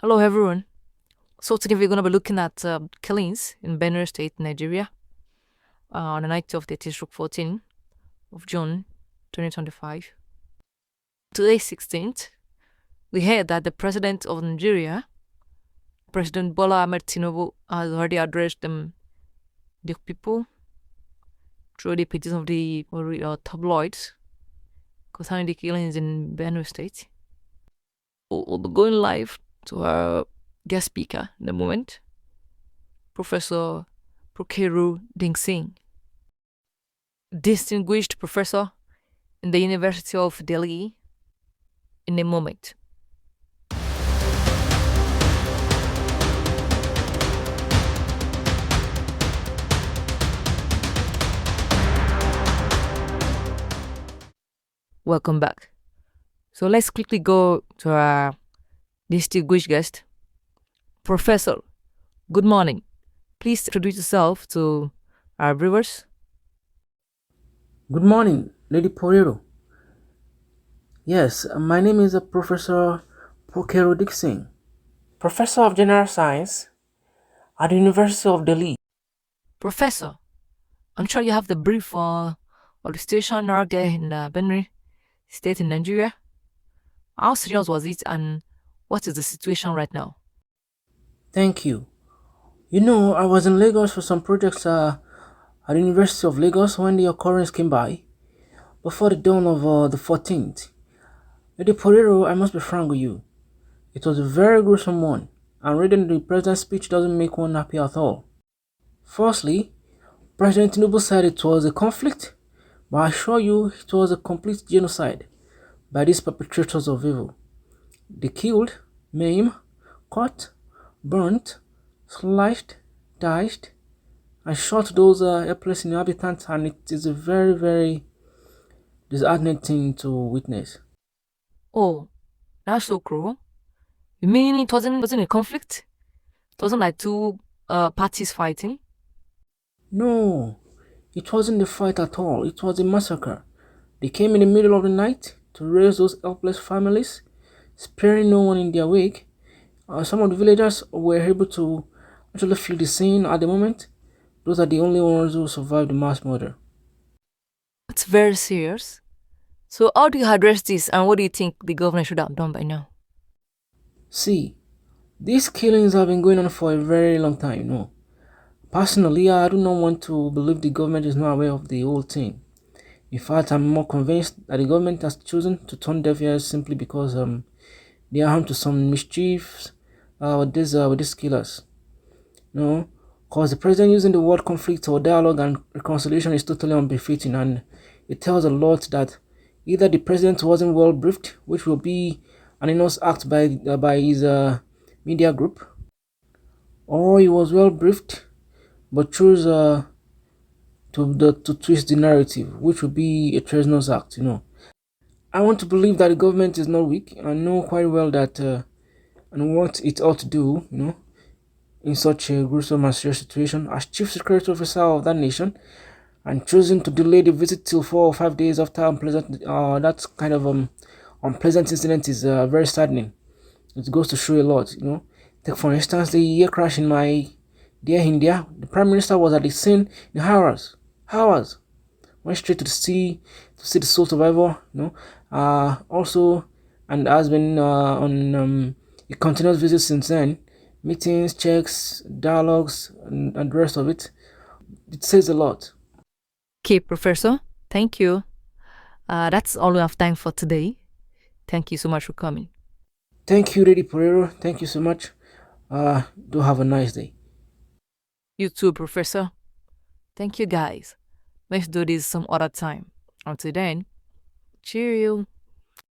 Hello, everyone. So today we're going to be looking at killings in Benue State, Nigeria, on the night of the 14th of June, 2025. Today, 16th, we heard that the president of Nigeria, President Bola Ahmed Tinubu, has already addressed the people through the pages of the tabloids concerning the killings in Benue State. We'll be going live to our guest speaker in the moment, Professor Digsingh, distinguished professor in the University of Delhi, in a moment. Welcome back. So let's quickly go to our distinguished guest. Professor, good morning. Please introduce yourself to our viewers. Good morning, Lady Porero. Yes, my name is Professor Digsingh, Professor of General Science at the University of Delhi. Professor, I'm sure you have the brief of the station right there in Benue State in Nigeria. How serious was it and what is the situation right now? Thank you. I was in Lagos for some projects at the University of Lagos when the occurrence came by, before the dawn of the 14th. Lady Porero, I must be frank with you. It was a very gruesome one, and reading the president's speech doesn't make one happy at all. Firstly, President Tinubu said it was a conflict, but I assure you it was a complete genocide by these perpetrators of evil. They killed, maimed, cut, burnt, sliced, diced, and shot those helpless inhabitants, and it is a very, very disheartening thing to witness. Oh, that's so cruel. You mean it wasn't a conflict? It wasn't like two parties fighting? No, it wasn't a fight at all. It was a massacre. They came in the middle of the night to raise those helpless families, sparing no one in their wake. Some of the villagers were able to actually flee the scene at the moment. Those are the only ones who survived the mass murder. That's very serious. So how do you address this and what do you think the government should have done by now? See, these killings have been going on for a very long time, no? Personally, I do not want to believe the government is not aware of the whole thing. In fact, I'm more convinced that the government has chosen to turn deaf ears simply because they are armed to some mischiefs with these killers. No, because the president using the word conflict or dialogue and reconciliation is totally unbefitting, and it tells a lot that either the president wasn't well briefed, which will be an enormous act by his media group, or he was well briefed but chose to twist the narrative, which would be a treasonous act. I want to believe that the government is not weak and know quite well that and what it ought to do. In such a gruesome and serious situation, as chief security officer of that nation, and choosing to delay the visit till 4 or 5 days after that kind of unpleasant incident is very saddening. It goes to show a lot. Take for instance the air crash in my dear India. The prime minister was at the scene in hours. Went straight to the sea to see the sole survivor. Also, and has been on a continuous visit since then. Meetings, checks, dialogues, and the rest of it. It says a lot. Okay, Professor, thank you. That's all we have time for today. Thank you so much for coming. Thank you, Lady Pereira. Thank you so much. Do have a nice day. You too, Professor. Thank you, guys. Let's do this some other time. Until then, cheerio.